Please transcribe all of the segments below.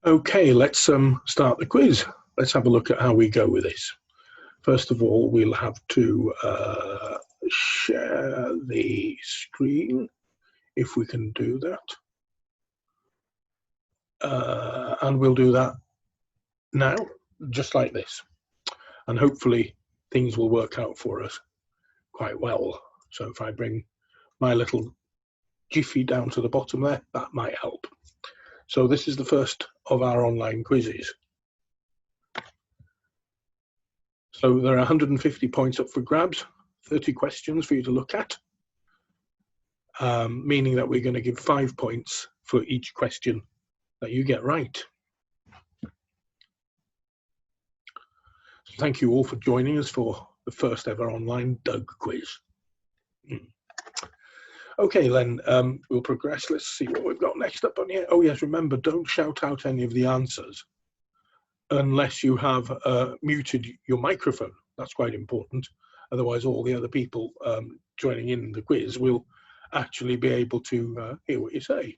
Okay, let's start the quiz. Let's have a look at how we go with this. First of all, we'll have to share the screen, if we can do that. And we'll do that now, just like this. And hopefully things will work out for us quite well. So if I bring my little jiffy down to the bottom there, that might help. So this is the first of our online quizzes. So there are 150 points up for grabs, 30 questions for you to look at, meaning that we're going to give 5 points for each question that you get right. So thank you all for joining us for the first ever online Doug quiz. Okay, then we'll progress. Let's see what we've got next up on here. Oh yes, remember, don't shout out any of the answers unless you have muted your microphone. That's quite important. Otherwise, all the other people joining in the quiz will actually be able to hear what you say.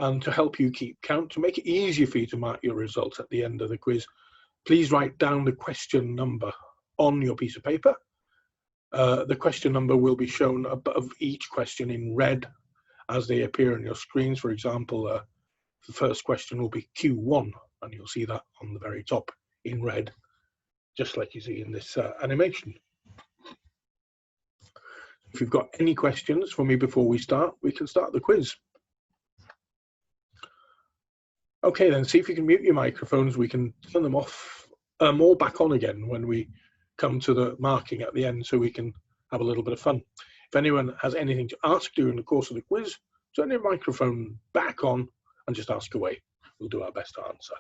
And to help you keep count, to make it easier for you to mark your results at the end of the quiz, please write down the question number on your piece of paper. The question number will be shown above each question in red as they appear on your screens. For example, the first question will be Q1, and you'll see that on the very top in red, just like you see in this animation. If you've got any questions for me before we start, we can start the quiz. Okay, then see if you can mute your microphones. We can turn them off or back on again when we come to the marking at the end, so we can have a little bit of fun. If anyone has anything to ask during the course of the quiz, turn your microphone back on and just ask away. We'll do our best to answer.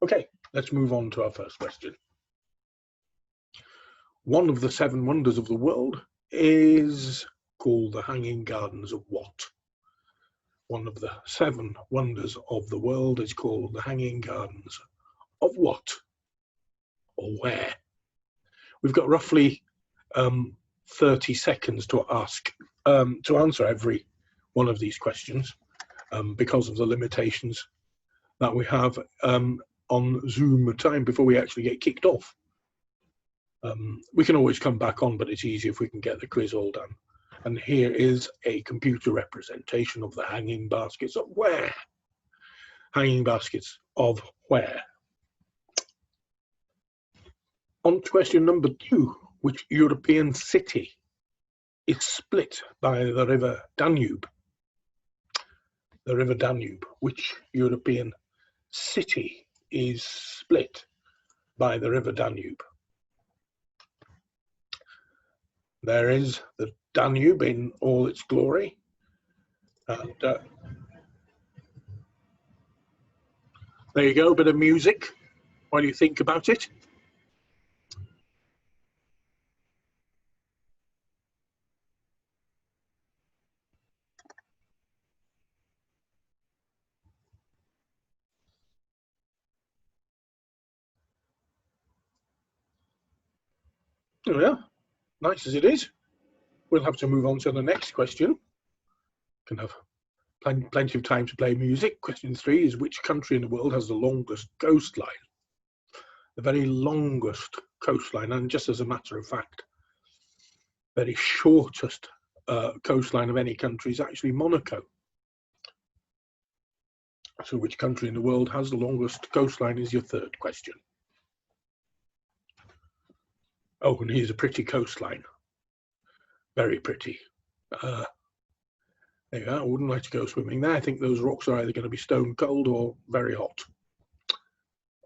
Okay, let's move on to our first question. One of the 7 wonders of the world is called the Hanging Gardens of what? One of the 7 wonders of the world is called the Hanging Gardens of what? Or where? We've got roughly 30 seconds to answer every one of these questions because of the limitations that we have on Zoom time before we actually get kicked off. We can always come back on, but it's easier if we can get the quiz all done. And here is a computer representation of the hanging baskets of where? Hanging baskets of where? On to question number 2. Which European city is split by the river Danube? The river Danube. Which European city is split by the river Danube? There is the Danube in all its glory. And there you go, a bit of music while you think about it. Oh yeah, nice as it is. We'll have to move on to the next question. Can have plenty of time to play music. Question 3 is which country in the world has the longest coastline? The very longest coastline, and just as a matter of fact, very shortest coastline of any country is actually Monaco. So which country in the world has the longest coastline is your third question. Oh, and here's a pretty coastline. Very pretty. There you go. I wouldn't like to go swimming there. I think those rocks are either going to be stone cold or very hot.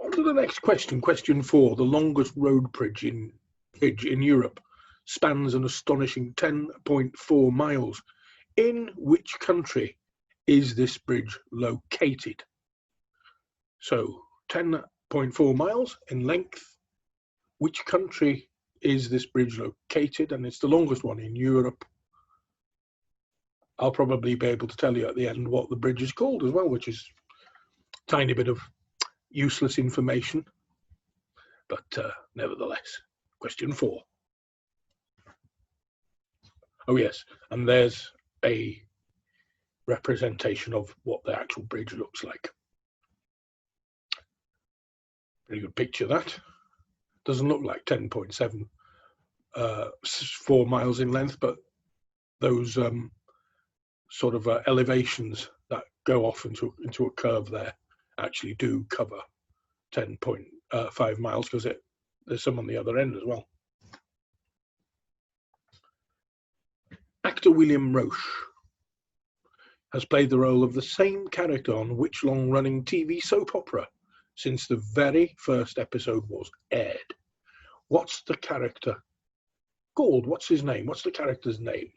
On to the next question. Question 4. The longest road bridge in Europe spans an astonishing 10.4 miles. In which country is this bridge located? So 10.4 miles in length. Which country is this bridge located? And it's the longest one in Europe. I'll probably be able to tell you at the end what the bridge is called as well, which is a tiny bit of useless information, but nevertheless. Question 4. Oh yes, and there's a representation of what the actual bridge looks like. Pretty good picture that. Doesn't look like 10.7 4 miles in length, but those sort of elevations that go off into a curve there actually do cover 10.5 miles, because there's some on the other end as well. Actor William Roche has played the role of the same character on which long-running TV soap opera since the very first episode was aired? What's the character called? What's his name? What's the character's name?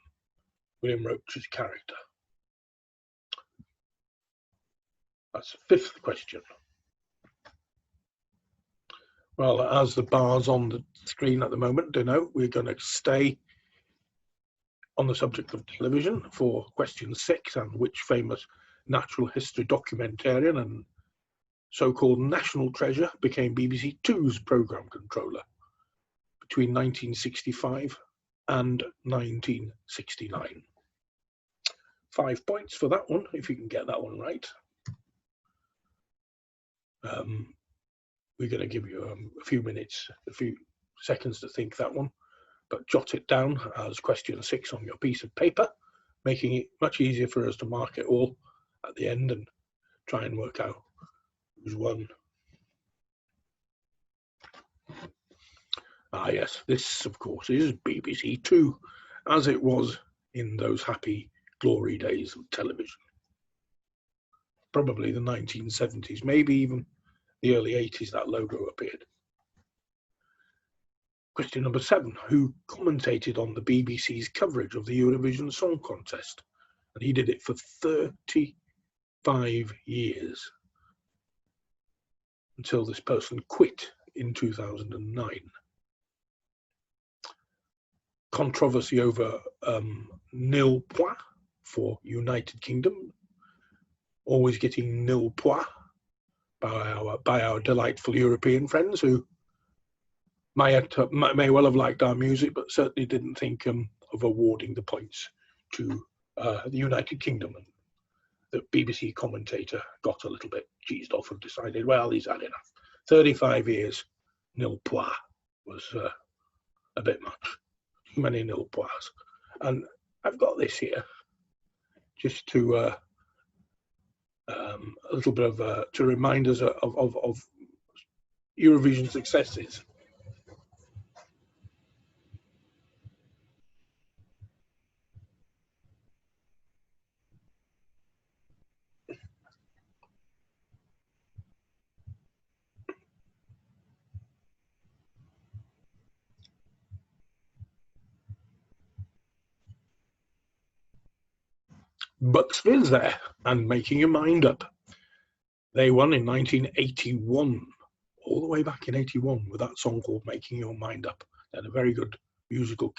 William Roche's character. That's the fifth question. Well, as the bars on the screen at the moment denote, we're going to stay on the subject of television for question 6, and which famous natural history documentarian and so-called national treasure became BBC Two's programme controller between 1965 and 1969. 5 points for that one, if you can get that one right. We're going to give you a few minutes, a few seconds to think that one, but jot it down as question 6 on your piece of paper, making it much easier for us to mark it all at the end and try and work out who's won. Ah yes, this of course is BBC Two, as it was in those happy glory days of television. Probably the 1970s, maybe even the early 80s, that logo appeared. Question number 7. Who commentated on the BBC's coverage of the Eurovision Song Contest? And he did it for 35 years, until this person quit in 2009. Controversy over nil point for United Kingdom, always getting nil point by our delightful European friends, who may well have liked our music, but certainly didn't think of awarding the points to the United Kingdom. And the BBC commentator got a little bit cheesed off and decided, well, he's had enough. 35 years, nil point was a bit much. Too many nil points. And I've got this here just to a little bit of to remind us of Eurovision successes. Bucks Fizz there, and Making Your Mind Up. They won in 1981, all the way back in 81, with that song called Making Your Mind Up. They had a very good musical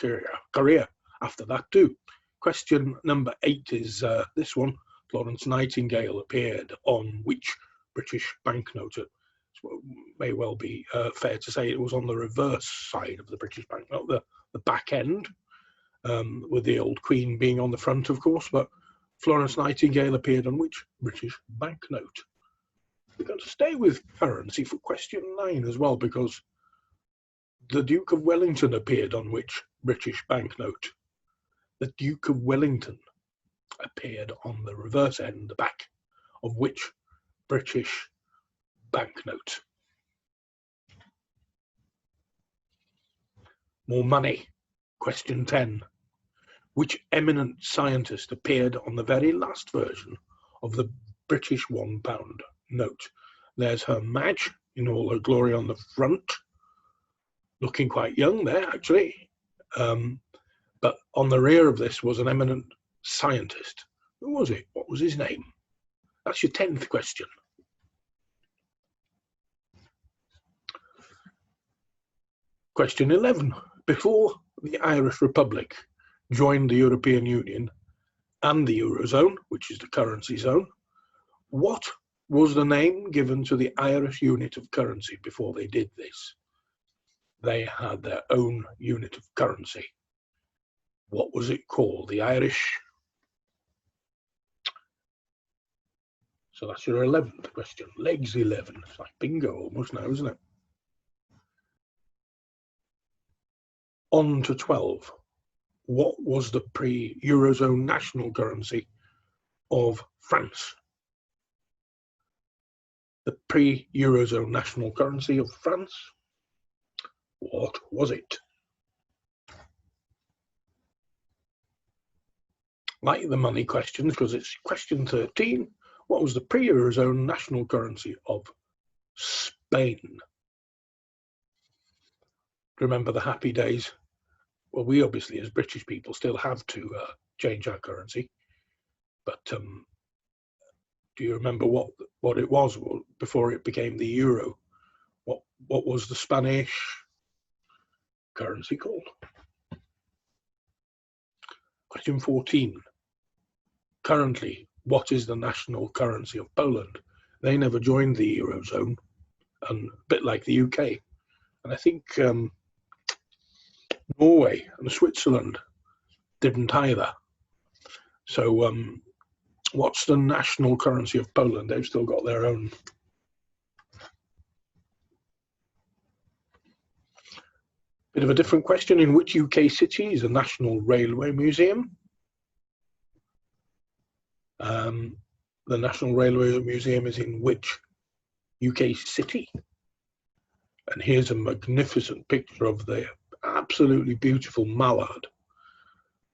career after that too. Question number 8 is this one. Florence Nightingale appeared on which British banknote? It may well be fair to say it was on the reverse side of the British banknote, the back end, with the old Queen being on the front, of course, but Florence Nightingale appeared on which British banknote? We're going to stay with currency for question 9 as well, because the Duke of Wellington appeared on which British banknote? The Duke of Wellington appeared on the reverse end, the back, of which British banknote? More money. Question 10. Which eminent scientist appeared on the very last version of the British £1 note? There's Her Madge in all her glory on the front, looking quite young there actually, but on the rear of this was an eminent scientist. Who was it? What was his name? That's your 10th question. Question 11. Before the Irish Republic joined the European Union and the Eurozone, which is the currency zone, what was the name given to the Irish unit of currency before they did this? They had their own unit of currency. What was it called? The Irish So that's your 11th question. Legs 11. It's like bingo almost now, isn't it? On to 12. What was the pre-Eurozone national currency of France? The pre-Eurozone national currency of France. What was it? Like the money questions, because it's question 13. What was the pre-Eurozone national currency of Spain? Remember the happy days? Well, we obviously, as British people, still have to change our currency. But do you remember what it was before it became the euro? What was the Spanish currency called? Question 14. Currently, what is the national currency of Poland? They never joined the Eurozone, and a bit like the UK. And I think Norway and Switzerland didn't either. So what's the national currency of Poland? They've still got their own. Bit of a different question. In which UK city is a National Railway Museum? The National Railway Museum is in which UK city? And here's a magnificent picture of the absolutely beautiful mallard.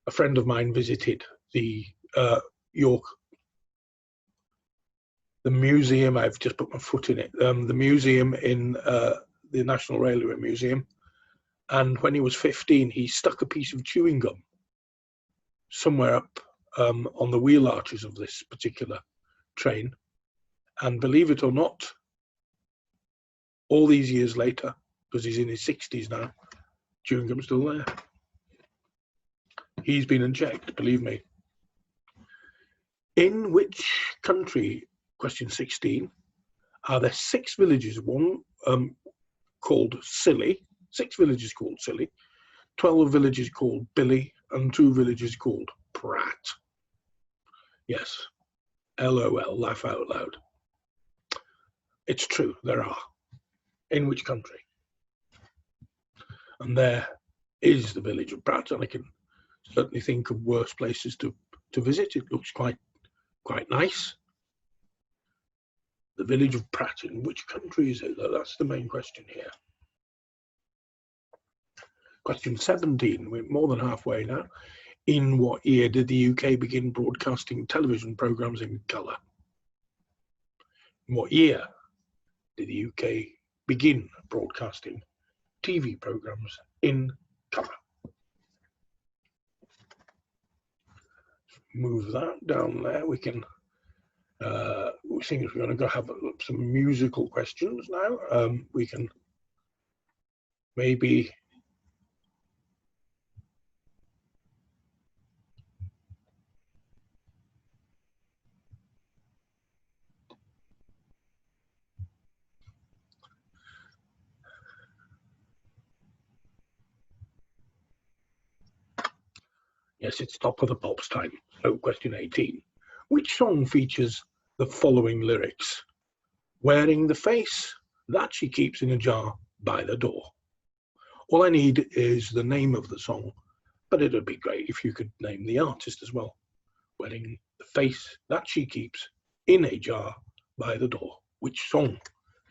A friend of mine visited the York, the museum. I've just put my foot in it. The museum in the National Railway Museum. And when he was 15, he stuck a piece of chewing gum somewhere up on the wheel arches of this particular train. And believe it or not, all these years later, because he's in his 60s now, chewing gum's still there. He's been unchecked, believe me. In which country, question 16, are there 6 villages, one called Silly, 6 villages called Silly, 12 villages called Billy, and 2 villages called Pratt? Yes, LOL, laugh out loud. It's true, there are. In which country? And there is the village of Pratt, and I can certainly think of worse places to visit. It looks quite nice. The village of Pratt, in which country is it? That's the main question here. Question 17, we're more than halfway now. In what year did the UK begin broadcasting television programmes in colour? In what year did the UK begin broadcasting TV programmes in colour? Move that down there. We can. We think we're going to go have some musical questions now. We can maybe. Yes, it's top of the pops time. So question 18. Which song features the following lyrics? Wearing the face that she keeps in a jar by the door. All I need is the name of the song, but it would be great if you could name the artist as well. Wearing the face that she keeps in a jar by the door. Which song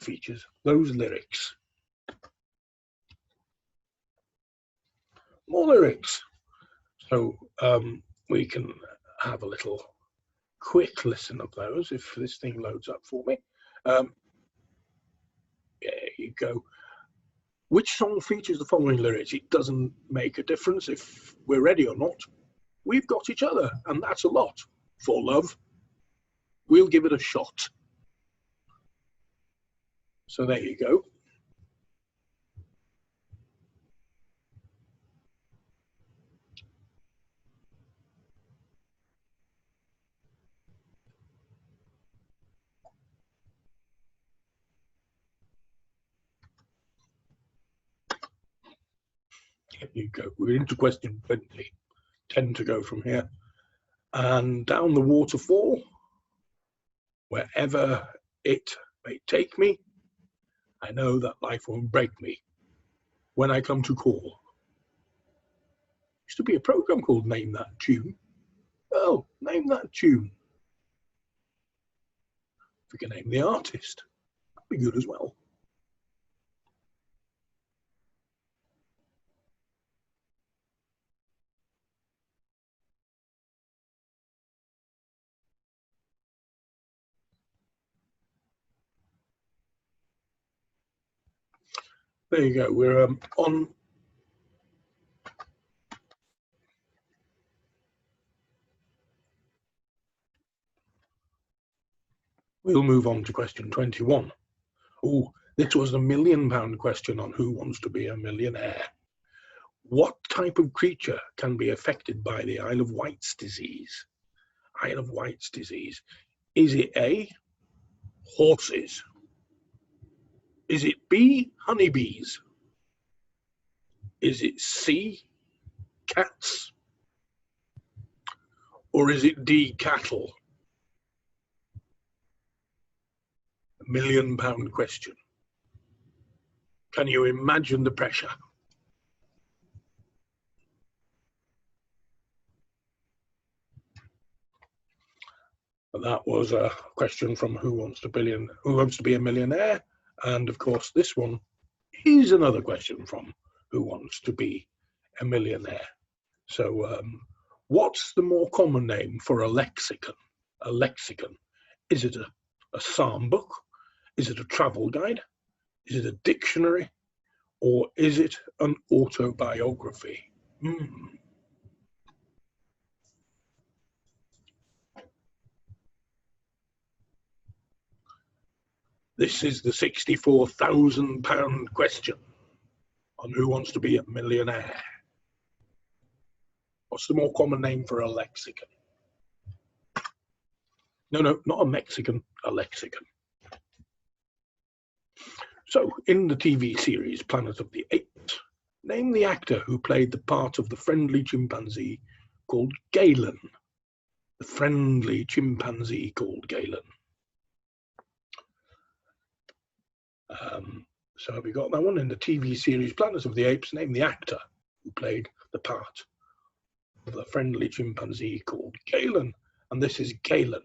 features those lyrics? More lyrics. So we can have a little quick listen of those if this thing loads up for me. There you go. Which song features the following lyrics? It doesn't make a difference if we're ready or not. We've got each other, and that's a lot. For love, we'll give it a shot. So there you go. There you go. We're into question 20. 10 to go from here. And down the waterfall, Wherever it may take me, I know that life won't break me when I come to call. Used to be a program called Name That Tune. Oh, name that tune. If we can name the artist, that'd be good as well. There you go. We're on. We'll move on to question 21. Oh, this was a £1 million question on Who Wants to Be a Millionaire. What type of creature can be affected by the Isle of Wight's disease? Isle of Wight's disease. Is it A, horses? Is it B, honeybees? Is it C, cats? Or is it D, cattle? £1 million question. Can you imagine the pressure? That was a question from Who Wants to Be a Millionaire? And of course, this one is another question from Who Wants to Be a Millionaire? So, what's the more common name for a lexicon? A lexicon. Is it a psalm book? Is it a travel guide? Is it a dictionary? Or is it an autobiography? This is the £64,000 question on Who Wants to Be a Millionaire. What's the more common name for a lexicon? No, not a Mexican, a lexicon. So, in the TV series Planet of the Apes, name the actor who played the part of the friendly chimpanzee called Galen. The friendly chimpanzee called Galen. So have we got that one? In the TV series Planet of the Apes, name the actor who played the part of the friendly chimpanzee called Galen. And this is Galen.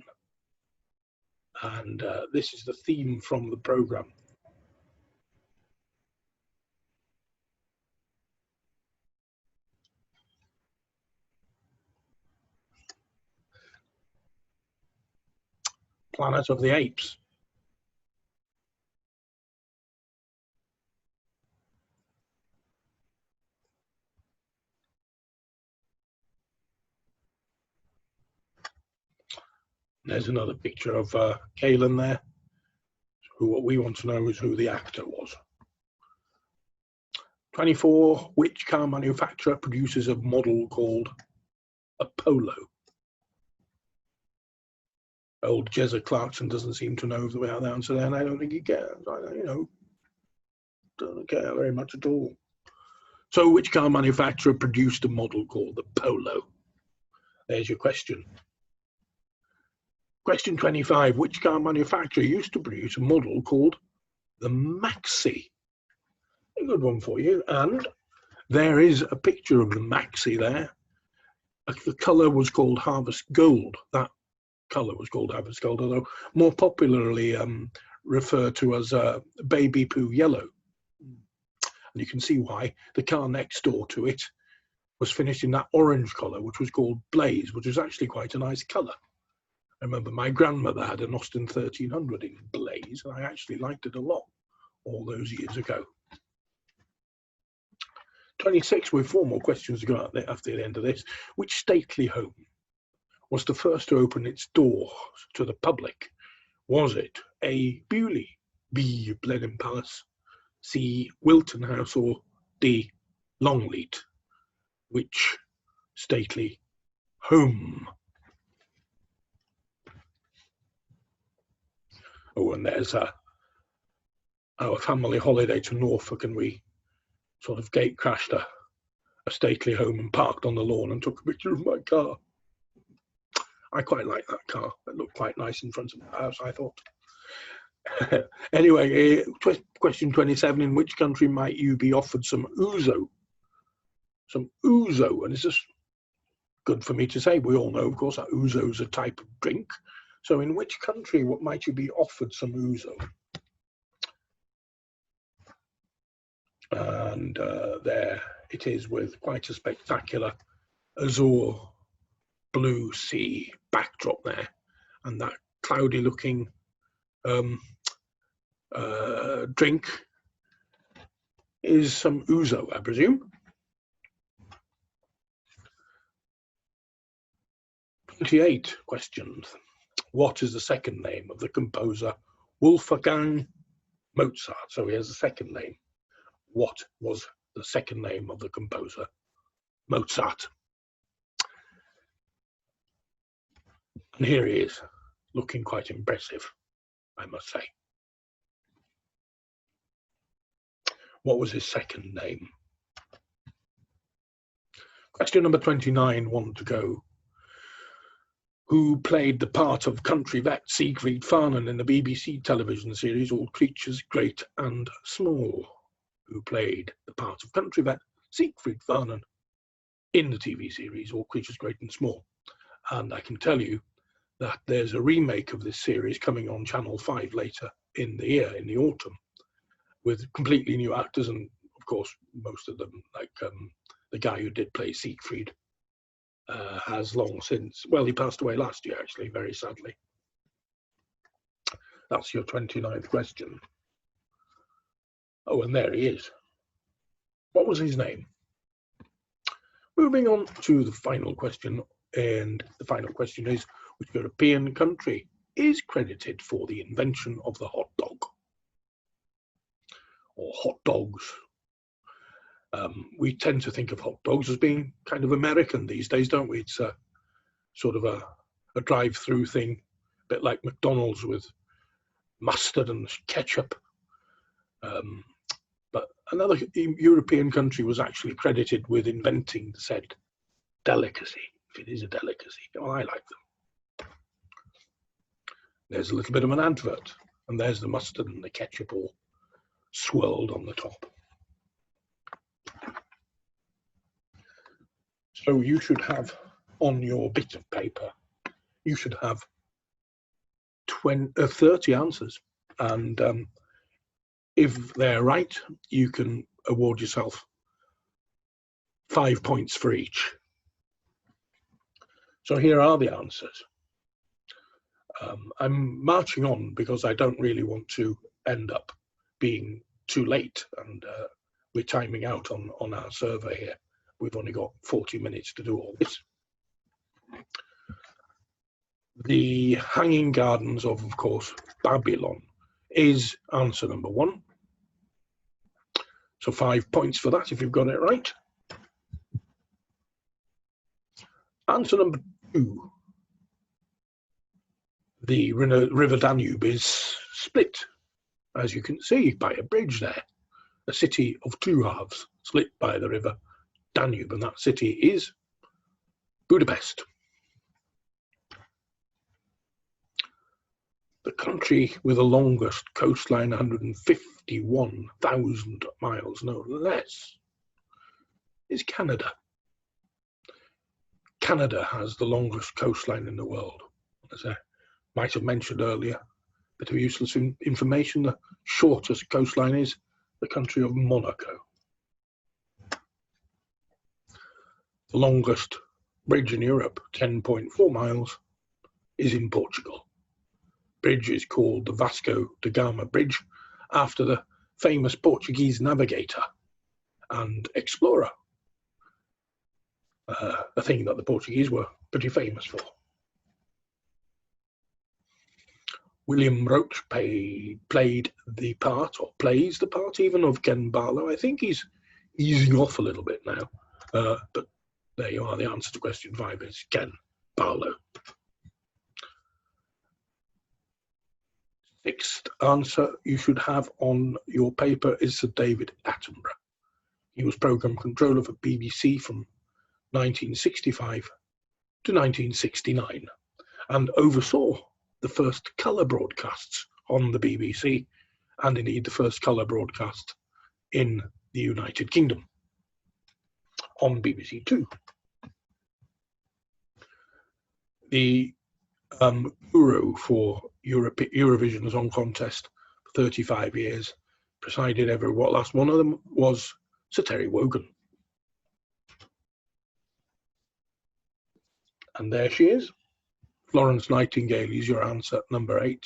And this is the theme from the program. Planet of the Apes. There's another picture of Galen there. What we want to know is who the actor was. 24. Which car manufacturer produces a model called a Polo? Old Jezza Clarkson doesn't seem to know the answer there, and I don't think he cares. Doesn't care very much at all. So which car manufacturer produced a model called the Polo? There's your question. Question 25. Which car manufacturer used to produce a model called the Maxi? A good one for you. And there is a picture of the Maxi there. The colour was called Harvest Gold. That colour was called Harvest Gold, although more popularly referred to as Baby Poo Yellow. And you can see why. The car next door to it was finished in that orange colour, which was called Blaze, which was actually quite a nice colour. I remember my grandmother had an Austin 1300 in Blaze, and I actually liked it a lot all those years ago. 26, with 4 more questions to go after the end of this. Which stately home was the first to open its doors to the public? Was it A, Bewley, B, Blenheim Palace, C, Wilton House, or D, Longleat? Which stately home? Oh, and there's our family holiday to Norfolk, and we sort of gate crashed a stately home and parked on the lawn and took a picture of my car. I quite like that car. It looked quite nice in front of the house, I thought. Anyway, question 27, in which country might you be offered some ouzo? Some ouzo, and it's just good for me to say. We all know, of course, that ouzo is a type of drink. So in which country might you be offered some ouzo? And there it is, with quite a spectacular azure blue sea backdrop there, and that cloudy looking drink is some ouzo, I presume. 28 questions. What is the second name of the composer Wolfgang Mozart? So he has a second name. What was the second name of the composer Mozart? And here he is, looking quite impressive, I must say. What was his second name? Question number 29, one to go. Who played the part of country vet Siegfried Farnan in the BBC television series All Creatures Great and Small? Who played the part of country vet Siegfried Farnan in the TV series All Creatures Great and Small? And I can tell you that there's a remake of this series coming on Channel 5 later in the year, in the autumn, with completely new actors, and of course most of them, like the guy who did play Siegfried, has long since, well, he passed away last year actually, very sadly. That's your 29th question. Oh, and there he is. What was his name? Moving on to the final question, and the final question is, which European country is credited for the invention of the hot dog? Or hot dogs. We tend to think of hot dogs as being kind of American these days, don't we? It's a sort of a drive-through thing, a bit like McDonald's with mustard and ketchup. But another European country was actually credited with inventing the said delicacy, if it is a delicacy. Well, I like them. There's a little bit of an advert, and there's the mustard and the ketchup all swirled on the top. So you should have on your bit of paper, you should have 30 answers, and if they're right, you can award yourself 5 points for each. So here are the answers. I'm marching on because I don't really want to end up being too late, and we're timing out on our survey here. We've only got 40 minutes to do all this. The Hanging Gardens of course, Babylon is answer number 1. So 5 points for that if you've got it right. Answer number 2. The River Danube is split, as you can see, by a bridge there. A city of two halves, split by the River Danube, and that city is Budapest. The country with the longest coastline, 151,000 miles, no less, is Canada. Canada has the longest coastline in the world. As I might have mentioned earlier, bit of useless information, the shortest coastline is the country of Monaco. The longest bridge in Europe, 10.4 miles, is in Portugal. Bridge is called the Vasco da Gama Bridge after the famous Portuguese navigator and explorer, a thing that the Portuguese were pretty famous for. William Roach played the part, or plays the part even, of Ken Barlow. I think he's easing off a little bit now, but there you are. The answer to question 5 is Ken Barlow. 6th answer you should have on your paper is Sir David Attenborough. He was programme controller for BBC from 1965 to 1969. and oversaw the first colour broadcasts on the BBC, and indeed the first colour broadcast in the United Kingdom on BBC Two. The guru for Eurovision Song Contest for 35 years, presided over what last one of them was Sir Terry Wogan. And there she is. Florence Nightingale is your answer, number 8.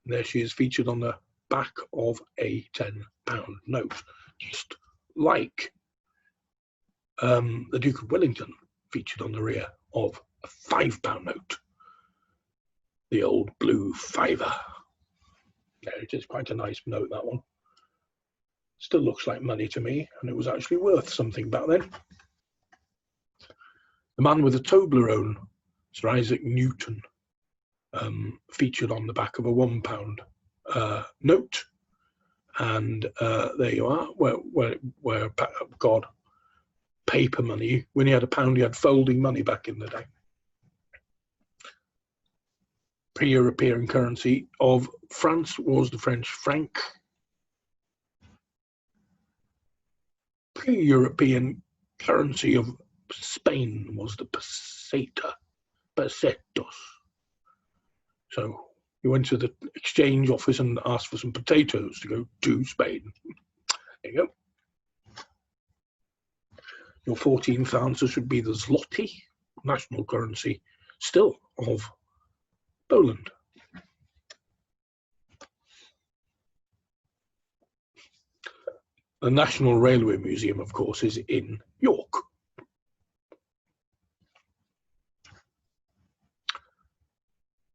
And there she is, featured on the back of a £10 note, just like the Duke of Wellington featured on the rear of a £5 note. The old blue fiver. There it is, quite a nice note, that one. Still looks like money to me, and it was actually worth something back then. The man with the Toblerone, Sir Isaac Newton, featured on the back of a £1 note. And there you are, where God, paper money. When he had a pound, he had folding money back in the day. Pre-European currency of France was the French franc. Pre-European currency of Spain was the peseta, pesetos. So you went to the exchange office and asked for some potatoes to go to Spain. There you go. Your 14th answer should be the zloty, national currency still of Poland. The National Railway Museum, of course, is in York.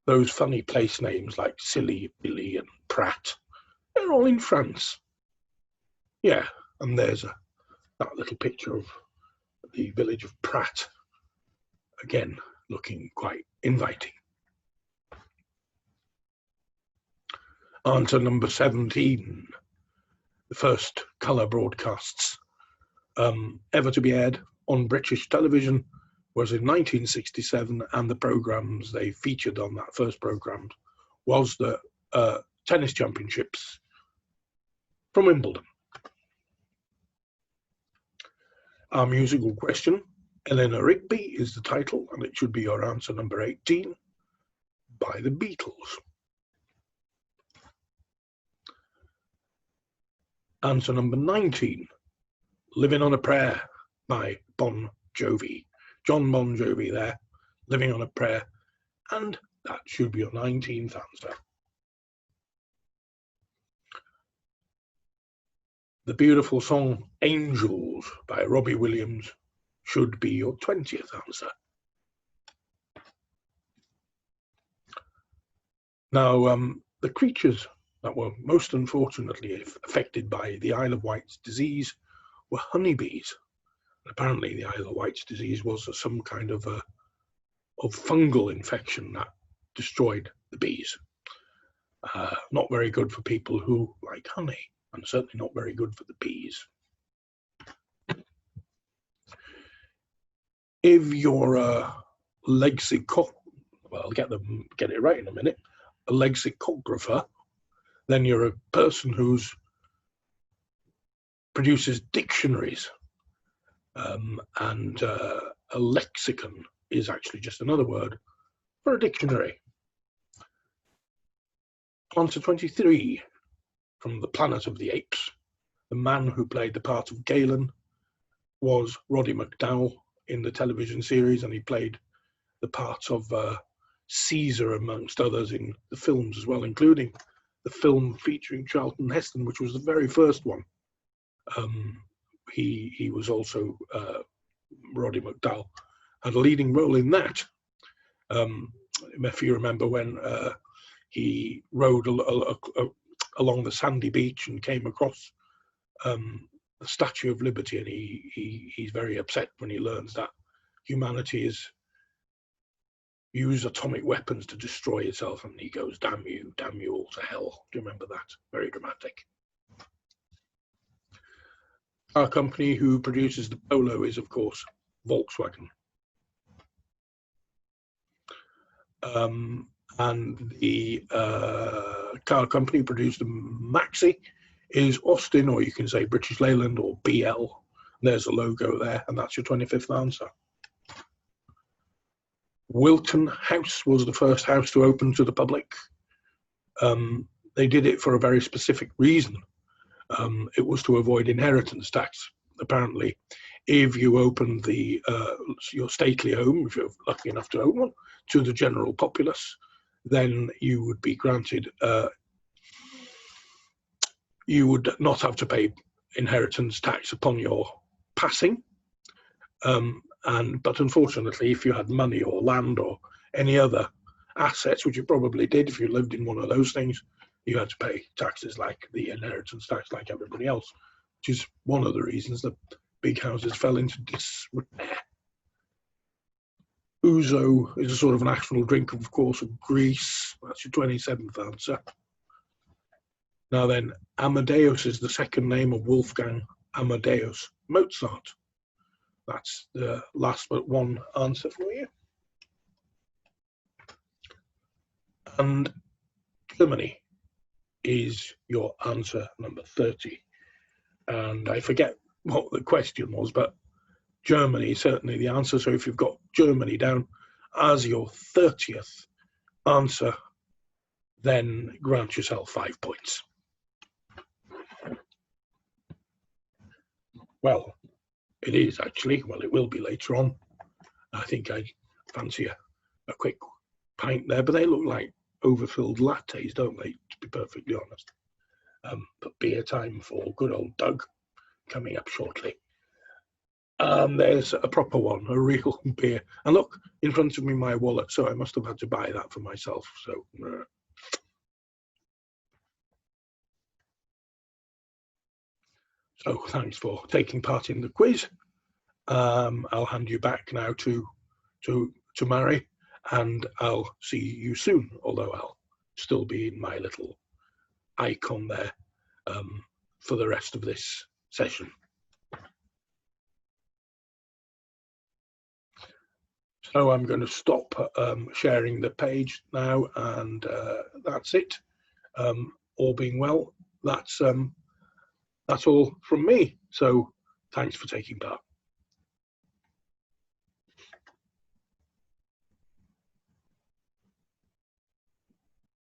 Those funny place names like Silly, Billy and Pratt, they're all in France. Yeah, and there's that little picture of the village of Pratt, again looking quite inviting. Answer number 17. The first colour broadcasts ever to be aired on British television was in 1967, and the programmes they featured on that first programme was the tennis championships from Wimbledon. Our musical question, Eleanor Rigby is the title, and it should be your answer number 18, by the Beatles. Answer number 19, Living on a Prayer by Bon Jovi. John Bon Jovi there, Living on a Prayer, and that should be your 19th answer. The beautiful song Angels by Robbie Williams should be your 20th answer. Now, the creatures that were most unfortunately affected by the Isle of Wight's disease were honeybees. Apparently the Isle of Wight's disease was some kind of fungal infection that destroyed the bees. Not very good for people who like honey, and certainly not very good for the bees. If you're a well, I'll get it right in a minute, a lexicographer, then you're a person who produces dictionaries. And a lexicon is actually just another word for a dictionary. Answer 23, from the Planet of the Apes. The man who played the part of Galen was Roddy McDowall in the television series, and he played the part of Caesar amongst others in the films as well, including the film featuring Charlton Heston, which was the very first one. He was also, Roddy McDowall had a leading role in that. If you remember when he rode along the sandy beach and came across the Statue of Liberty, and he's very upset when he learns that humanity is use atomic weapons to destroy itself, and he goes, damn you all to hell. Do you remember that? Very dramatic. Our company who produces the Polo is, of course, Volkswagen. and the car company produced a maxi is Austin, or you can say British Leyland, or BL. There's a logo there, and that's your 25th answer. Wilton House was the first house to open to the public. They did it for a very specific reason. It was to avoid inheritance tax. Apparently, if you opened the your stately home, if you're lucky enough to own one, to the general populace, then you would be granted, you would not have to pay inheritance tax upon your passing. But unfortunately, if you had money or land or any other assets, which you probably did if you lived in one of those things, you had to pay taxes like the inheritance tax like everybody else, which is one of the reasons that big houses fell into disrepair. Ouzo is a sort of national drink, of course, of Greece. That's your 27th answer. Now then, Amadeus is the second name of Wolfgang Amadeus Mozart. That's the last but one answer for you. And Germany is your answer number 30. And I forget what the question was, but Germany is certainly the answer. So if you've got Germany down as your 30th answer, then grant yourself 5 points. Well, it is actually, well, it will be later on. I think I fancy a quick pint there, but they look like overfilled lattes, don't they, to be perfectly honest. But beer time for good old Doug coming up shortly. There's a proper one, a real beer. And look, in front of me, my wallet, so I must have had to buy that for myself. So thanks for taking part in the quiz. I'll hand you back now to Mary, and I'll see you soon, although I'll still be in my little icon there for the rest of this session. So I'm going to stop sharing the page now, and that's it. All being well, that's all from me. So thanks for taking part.